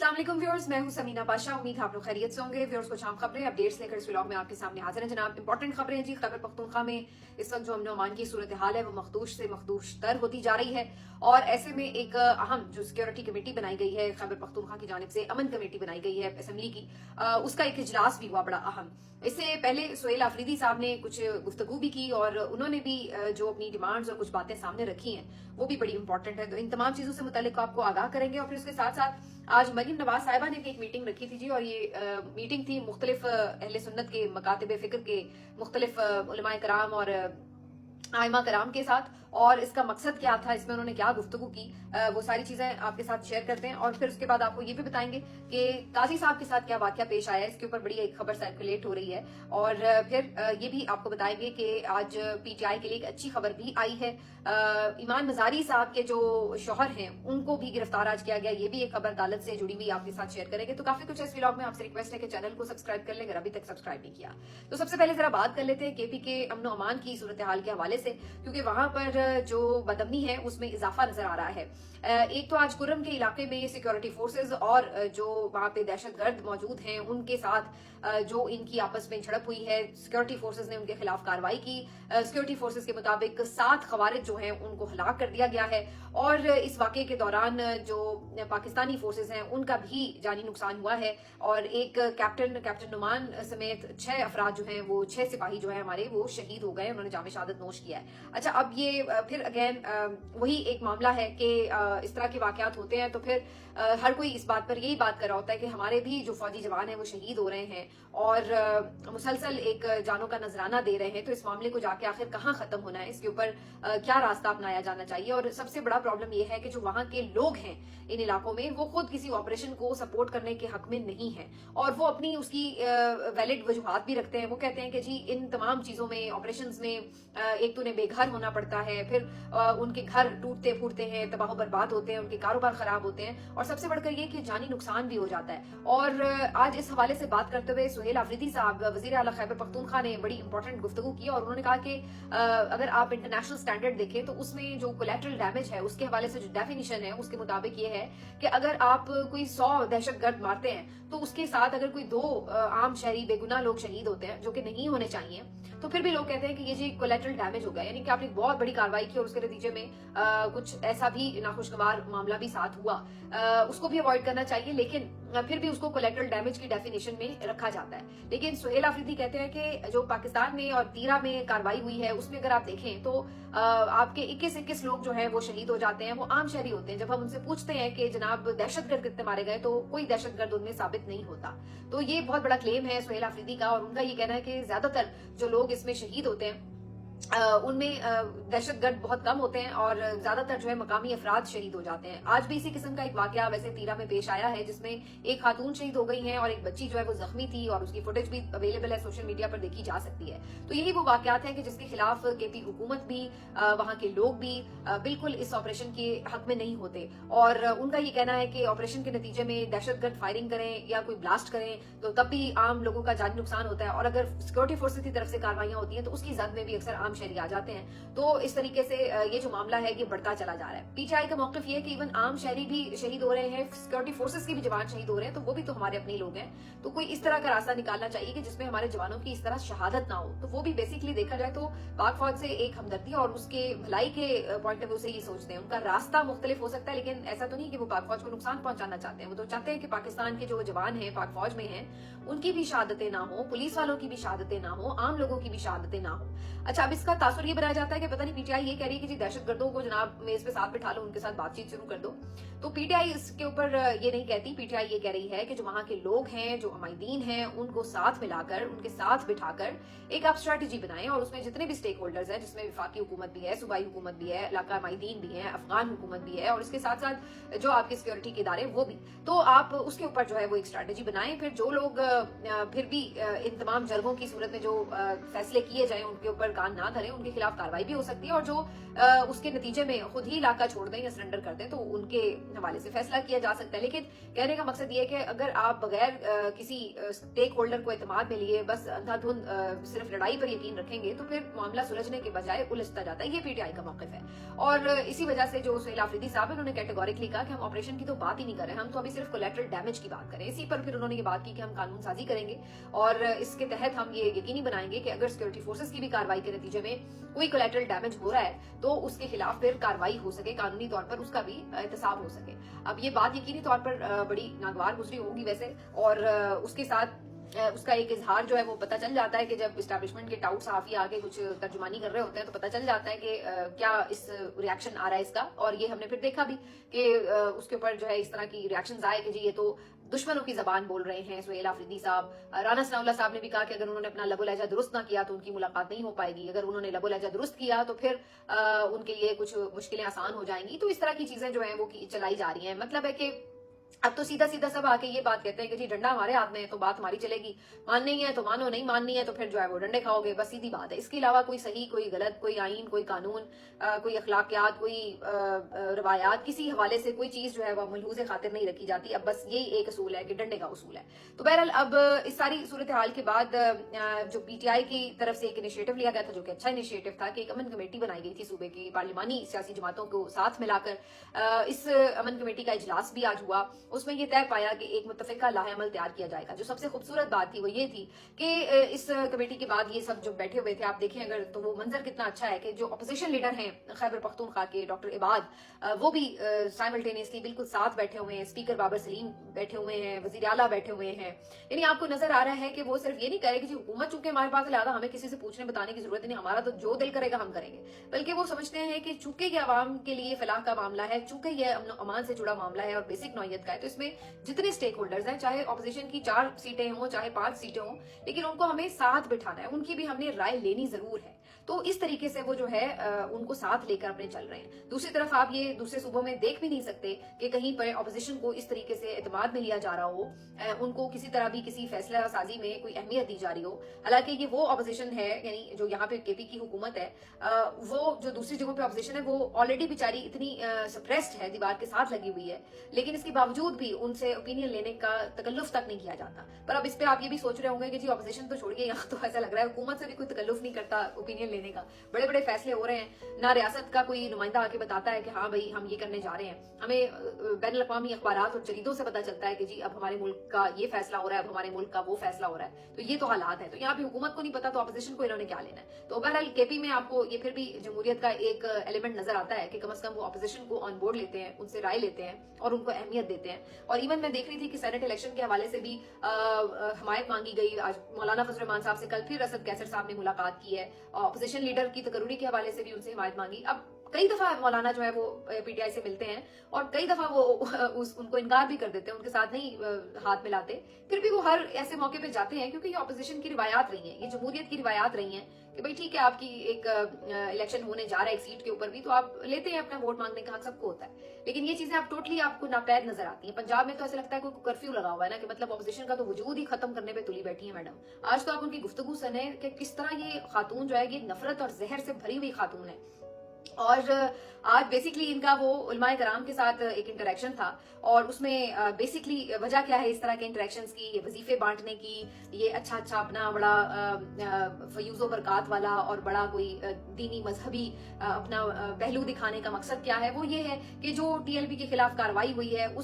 अस्सलाम वालेकुम व्यूअर्स, मैं हूं समीना पाशा। उम्मीद है आप लोग खैरियत से होंगे। व्यूअर्स कुछ आम खबरें अपडेट्स लेकर इस व्लॉग में आपके सामने हाजिर हैं जनाब। इंपॉर्टेंट खबरें हैं जी। खैबर पख्तूनख्वा में इस वक्त जो अमन अमान की सूरत हाल है वो मखदूश से मखदूश तर होती जा रही है और ऐसे में एक अहम जो सिक्योरिटी कमेटी बनाई गई है खैबर पख्तूनख्वा की जानिब से, अमन कमेटी बनाई गई है असेंबली की, उसका एक इजलास भी हुआ बड़ा अहम। इससे पहले सुहेल आफरीदी साहब ने कुछ गुफ्तगू भी की और उन्होंने भी जो अपनी डिमांड्स और कुछ बातें सामने रखी हैं वो भी बड़ी इंपॉर्टेंट है। तो इन तमाम चीजों से मुतालिक आपको आगाह करेंगे और फिर उसके साथ साथ आज मरीम नवाज साहिबा ने भी एक मीटिंग रखी थी जी और ये मीटिंग थी मुख्तलिफ अहले सुन्नत के मकातिब फिक्र के मुख्तलिफ उलमाए कराम और आइमा कराम के साथ। और इसका मकसद क्या था, इसमें उन्होंने क्या गुफ्तगू की, वो सारी चीजें आपके साथ शेयर करते हैं। और फिर उसके बाद आपको ये भी बताएंगे कि काजी साहब के साथ क्या वाकया पेश आया है, इसके ऊपर बड़ी एक खबर सर्कुलेट हो रही है। और फिर ये भी आपको बताएंगे कि आज पीटीआई के लिए एक अच्छी खबर भी आई है। ईमान मजारी साहब के जो शौहर हैं उनको भी गिरफ्तार आज किया गया, ये भी एक खबर अदालत से जुड़ी हुई आपके साथ शेयर करेंगे। तो काफी कुछ इस व्लॉग में आपसे रिक्वेस्ट है कि चैनल को सब्सक्राइब कर लें अगर अभी तक सब्सक्राइब नहीं किया। तो सबसे पहले जरा बात कर लेते हैं केपी के अमन अमान की सूरत हाल के हवाले से, क्योंकि वहां पर जो बदमनी है उसमें इजाफा नजर आ रहा है। एक तो आज कुर्रम के इलाके में सिक्योरिटी फोर्सेज और जो वहां पे दहशतगर्द मौजूद हैं उनके साथ जो इनकी आपस में झड़प हुई है, सिक्योरिटी फोर्सेज ने उनके खिलाफ कार्रवाई की। सिक्योरिटी फोर्सेज के मुताबिक 7 खवारिज जो हैं उनको हलाक कर दिया गया है और इस वाकये के दौरान जो पाकिस्तानी फोर्सेज हैं उनका भी जानी नुकसान हुआ है और एक कैप्टन नुमान समेत 6 अफराद जो हैं वो 6 सिपाही जो है हमारे वो शहीद हो गए, उन्होंने जामे शहादत नोश किया है। अच्छा, अब ये फिर अगेन वही एक मामला है कि इस तरह के वाकयात होते हैं तो फिर हर कोई इस बात पर यही बात कर रहा होता है कि हमारे भी जो फौजी जवान हैं वो शहीद हो रहे हैं और मुसलसल एक जानों का नजराना दे रहे हैं। तो इस मामले को जाके आखिर कहाँ खत्म होना है, इसके ऊपर क्या रास्ता अपनाया जाना चाहिए। और सबसे बड़ा प्रॉब्लम यह है कि जो वहां के लोग हैं इन इलाकों में वो खुद किसी ऑपरेशन को सपोर्ट करने के हक में नहीं है और वो अपनी उसकी वैलिड वजूहात भी रखते हैं। वो कहते हैं कि जी इन तमाम चीजों में, ऑपरेशंस में एक तो उन्हें बेघर होना पड़ता है, फिर उनके घर टूटते फूटते हैं, तबाह बर्बाद होते हैं, उनके कारोबार खराब होते हैं और सबसे बढ़कर ये कि जानी नुकसान भी हो जाता है। और आज इस हवाले से बात करते हुए सुहेल आफरीदी साहब, वजीर आला खैबर पख्तूनख्वा ने बड़ी इंपॉर्टेंट गुफ्तगू की और उन्होंने कहा कि अगर आप इंटरनेशनल स्टैंडर्ड देखें तो उसमें जो कोलैटरल डैमेज है उसके हवाले से जो डेफिनेशन है उसके मुताबिक ये है कि अगर आप कोई 100 दहशतगर्द मारते हैं तो उसके साथ अगर कोई 2 आम शहरी बेगुनाह लोग शहीद होते हैं जो कि नहीं होने चाहिए, तो फिर भी लोग कहते हैं कि ये जी कोलैटरल डैमेज हो गया, यानी कि आपने बहुत बड़ी कार्रवाई की और उसके नतीजे में कुछ ऐसा भी नाखुशगवार मामला भी साथ हुआ, उसको भी अवॉइड करना चाहिए, लेकिन फिर भी उसको कोलैटरल डैमेज की डेफिनेशन में रखा जाता है। लेकिन सुहेल आफरीदी कहते हैं कि जो पाकिस्तान में और तीरा में कार्रवाई हुई है उसमें अगर आप देखें तो आपके 21 लोग जो हैं वो शहीद हो जाते हैं, वो आम शहरी होते हैं। जब हम उनसे पूछते हैं कि जनाब दहशतगर्द कितने मारे गए तो कोई दहशतगर्द उनमें साबित नहीं होता। तो ये बहुत बड़ा क्लेम है सुहेल आफरीदी का और उनका ये कहना है कि ज्यादातर जो लोग इसमें शहीद होते हैं उनमें दहशतगर्द बहुत कम होते हैं और ज्यादातर जो है मकामी अफराद शहीद हो जाते हैं। आज भी इसी किस्म का एक वाकया वैसे तीरा में पेश आया है जिसमें एक खातून शहीद हो गई है और एक बच्ची जो है वो जख्मी थी और उसकी फुटेज भी अवेलेबल है, सोशल मीडिया पर देखी जा सकती है। तो यही वो वाकयात हैं कि जिसके खिलाफ केपी हुकूमत भी, वहां के लोग भी बिल्कुल इस ऑपरेशन के हक में नहीं होते और उनका ये कहना है कि ऑपरेशन के नतीजे में दहशतगर्द फायरिंग करें या कोई ब्लास्ट करें तो तब भी आम लोगों का जानी नुकसान होता है और अगर सिक्योरिटी फोर्सेज की तरफ से कार्रवाइयां होती हैं तो उसकी जद में भी अक्सर आम शहरी आ जाते हैं। तो इस तरीके से ये जो मामला है ये बढ़ता चला जा रहा है। पीटीआई का मौक़िफ़ ये है कि इवन आम शहरी भी शहीद हो रहे हैं, सिक्योरिटी फोर्सेस के भी जवान शहीद हो रहे हैं, तो वो भी तो हमारे अपने लोग हैं। तो कोई इस तरह का रास्ता निकालना चाहिए कि जिसमें हमारे जवानों की इस तरह शहादत ना हो। तो वो भी बेसिकली देखा जाए तो पाक फौज से एक हमदर्दी और उसके भलाई के पॉइंट ऑफ व्यू से ये सोचते हैं। उनका रास्ता मुख्तलिफ हो सकता है लेकिन ऐसा तो नहीं कि वो पाक फौज को नुकसान पहुंचाना चाहते हैं। वो तो चाहते हैं कि पाकिस्तान के जो जवान हैं पाक फौज में हैं उनकी भी शहादतें ना हो, पुलिस वालों की भी शहादतें ना हो, आम लोगों की भी शहादतें ना हो। अच्छा, अब इसका तासुर ये बनाया जाता है कि पता नहीं पीटीआई ये कह रही है कि जी दहशतगर्दों को जनाब मेज पे साथ बिठा लो, उनके साथ बातचीत शुरू कर दो। तो पीटीआई इसके ऊपर ये नहीं कहती। पीटीआई ये कह रही है कि जो वहां के लोग हैं, जो अमायदीन हैं, उनको साथ मिलाकर, उनके साथ बिठाकर एक आप स्ट्रेटेजी बनाएं और उसमें जितने भी स्टेक होल्डर्स हैं, जिसमें वफाकी हुकूमत भी है, सूबाई हुकूमत भी है, इलाका अमायदीन भी है, अफगान हुकूमत भी है और इसके साथ साथ जो आपके सिक्योरिटी के इदारे वो भी, तो आप उसके ऊपर जो है वो एक स्ट्रेटेजी बनाएं। फिर जो लोग फिर भी इन तमाम जरगों की सूरत में जो फैसले किए जाए उनके ऊपर कान ना धरें, उनके खिलाफ कार्रवाई भी हो सकती है, और जो उसके नतीजे में खुद ही इलाका छोड़ दें या सरेंडर कर दें तो उनके हवाले से फैसला किया जा सकता है। लेकिन कहने का मकसद ये है कि अगर आप बगैर किसी स्टेक होल्डर को एतमाद में लिए बस अंधाधुंध सिर्फ लड़ाई पर यकीन रखेंगे तो फिर मामला सुलझने के बजाय उलझता जाता है। ये पीटीआई का मौक़िफ़ है, और इसी वजह से जो सुहेल आफरीदी साहब है उन्होंने कैटेगोरिकली कहा कि हम ऑपरेशन की तो बात ही नहीं कर रहे, हम तो अभी सिर्फ कोलैटरल डैमेज की बात करें। इसी पर फिर उन्होंने ये बात की कि हम कानून साजी करेंगे और इसके तहत हम ये यकीनी बनाएंगे कि अगर सिक्योरिटी फोर्सेस की भी कार्रवाई के नतीजे में कोई कोलैटरल डैमेज हो रहा है तो उसके खिलाफ फिर कार्रवाई हो सके, कानूनी तौर पर उसका भी एहतसाब हो सके। अब ये बात यकीनी तौर पर बड़ी नागवार गुजरी होगी वैसे, और उसके साथ उसका एक इजहार जो है वो पता चल जाता है कि जब इस्टेब्लिशमेंट के टाउट सहाफी आके कुछ तर्जुमानी कर रहे होते हैं तो पता चल जाता है कि क्या इस रिएक्शन आ रहा है इसका। और ये हमने फिर देखा भी कि उसके ऊपर जो है इस तरह की रिएक्शंस आए कि जी ये तो दुश्मनों की जबान बोल रहे हैं सुहेल आफरीदी साहब। राना सनाउल्लाह साहब ने भी कहा कि अगर उन्होंने अपना लबो लहजा दुरुस्त ना किया तो उनकी मुलाकात नहीं हो पाएगी, अगर उन्होंने लबो लहजा दुरुस्त किया तो फिर उनके लिए कुछ मुश्किलें आसान हो जाएंगी। तो इस तरह की चीजें जो है वो चलाई जा रही हैं। मतलब है कि अब तो सीधा सीधा सब आके ये बात कहते हैं कि जी डंडा हमारे हाथ में है तो बात हमारी चलेगी, माननी है तो मानो, नहीं माननी है तो फिर जो है वो डंडे खाओगे, बस सीधी बात है। इसके अलावा कोई सही, कोई गलत, कोई आइन, कोई कानून, कोई अखलाकियात, कोई रवायात, किसी हवाले से कोई चीज जो है वो मलहूज़े खातिर नहीं रखी जाती। अब बस यही एक असूल है कि डंडे का उसूल है। तो बहरहाल अब इस सारी सूरत हाल के बाद जो पीटीआई की तरफ से एक इनिशिएटिव लिया गया था जो कि अच्छा इनिशिएटिव था कि एक अमन कमेटी बनाई गई थी सूबे की पार्लिमानी सियासी जमातों को साथ मिलाकर। इस अमन कमेटी का इजलास भी आज हुआ, उसमें यह तय पाया कि एक मुत्तफिका लाहेअमल तैयार किया जाएगा। जो सबसे खूबसूरत बात थी वो ये थी कि इस कमेटी के बाद ये सब जो बैठे हुए थे, आप देखें अगर तो वो मंजर कितना अच्छा है कि जो अपोजिशन लीडर हैं खैबर पख्तूनख्वा के डॉक्टर इबाद, वो भी साइमल्टेनियसली बिल्कुल साथ बैठे हुए हैं, स्पीकर बाबर सलीम बैठे हुए हैं, वजीर आला बैठे हुए हैं। यानी आपको नजर आ रहा है कि वो सिर्फ ये नहीं कह रहे कि जी हुकूमत चूंकि हमारे पास लिहाजा हमें किसी से पूछने बताने की जरूरत नहीं, हमारा तो जो दिल करेगा हम करेंगे, बल्कि वो समझते हैं कि चूंकि ये आवाम के लिए फलाह का मामला है, चूंकि ये अमन अमान से जुड़ा मामला है और बेसिक नौयत का है, तो इसमें जितने स्टेक होल्डर्स हैं, चाहे ऑपोजिशन की 4 सीटें हों चाहे 5 सीटें हों, लेकिन उनको हमें साथ बिठाना है, उनकी भी हमने राय लेनी जरूर है। तो इस तरीके से वो जो है उनको साथ लेकर अपने चल रहे हैं। दूसरी तरफ आप ये दूसरे सूबों में देख भी नहीं सकते कि कहीं पर ऑपोजिशन को इस तरीके से एतमाद में लिया जा रहा हो, उनको किसी तरह भी किसी फैसला साजी में कोई अहमियत दी जा रही हो। हालांकि ये वो ऑपोजिशन है, यानी जो यहाँ पे केपी की हुकूमत है, वो जो दूसरी जगहों पे ऑपोजिशन है वो ऑलरेडी बेचारी इतनी सप्रेस्ड है, दीवार के साथ लगी हुई है, लेकिन इसके बावजूद भी उनसे ओपिनियन लेने का तकल्लुफ तक नहीं किया जाता। पर अब इस पे आप ये भी सोच रहे होंगे कि जी ऑपोजिशन तो छोड़िए, यहाँ तो ऐसा लग रहा है हुकूमत से भी कोई तकल्लुफ नहीं करता ओपिनियन लेने का। बड़े बड़े फैसले हो रहे हैं, ना रियासत का कोई नुमाइंदा आके बताता है कि हाँ भाई हम ये करने जा रहे हैं। हमें बैनुल अक़वामी अखबारात और जरीदों से पता चलता है कि जी अब हमारे मुल्क का ये फैसला हो रहा है, अब हमारे मुल्क का वो फैसला हो रहा है। तो ये तो हालात है। तो यहाँ पे हुकूमत को नहीं पता तो ऑपोजिशन को इन्होंने क्या लेना है। तो बहरहाल केपी में आपको ये फिर भी जमहूरियत का एक एलिमेंट नजर आता है कि कम से कम वो ऑपोजिशन को ऑन बोर्ड लेते हैं, उनसे राय लेते हैं और उनको अहमियत देते हैं। और इवन मैं देख रही थी कि सेनेट इलेक्शन के हवाले से भी हमायत मांगी गई। आज मौलाना फजल रहमान साहब से कल फिर असद कैसर साहब ने मुलाकात की है, अपोजिशन लीडर की तकर्री के हवाले से भी उनसे हिमायत मांगी। अब कई दफा मौलाना जो है वो पीटीआई से मिलते हैं और कई दफा वो उनको इनकार भी कर देते हैं, उनके साथ नहीं हाथ मिलाते, फिर भी वो हर ऐसे मौके पे जाते हैं क्योंकि ये ऑपोजिशन की रिवायात रही हैं, ये जमहूरियत की रिवायात रही हैं कि भाई ठीक है आपकी एक इलेक्शन होने जा रहा है एक सीट के ऊपर भी, तो आप लेते हैं, अपना वोट मांगने का हक सबको होता है। लेकिन ये चीजें आप टोटली आपको नापैद नजर आती हैं। पंजाब में तो ऐसा लगता है कोई कर्फ्यू लगा हुआ है ना, कि मतलब ऑपोजिशन का तो वजूद ही खत्म करने पे तुली बैठी है मैडम। आज तो आप उनकी गुफ्तगू सुने कि किस तरह ये खातून जो है ये नफरत और जहर से भरी हुई खातून है। और आज बेसिकली इनका वो उलमाए कराम के साथ एक इंटरेक्शन था और उसमें बेसिकली वजह क्या है इस तरह के इंटरेक्शंस की, ये वजीफे बांटने की, ये अच्छा अपना बड़ा फयूज़ो बरकात वाला और बड़ा कोई दीनी मजहबी अपना पहलू दिखाने का मकसद क्या है? वो ये है कि जो टीएलपी के खिलाफ कार्रवाई हुई है उस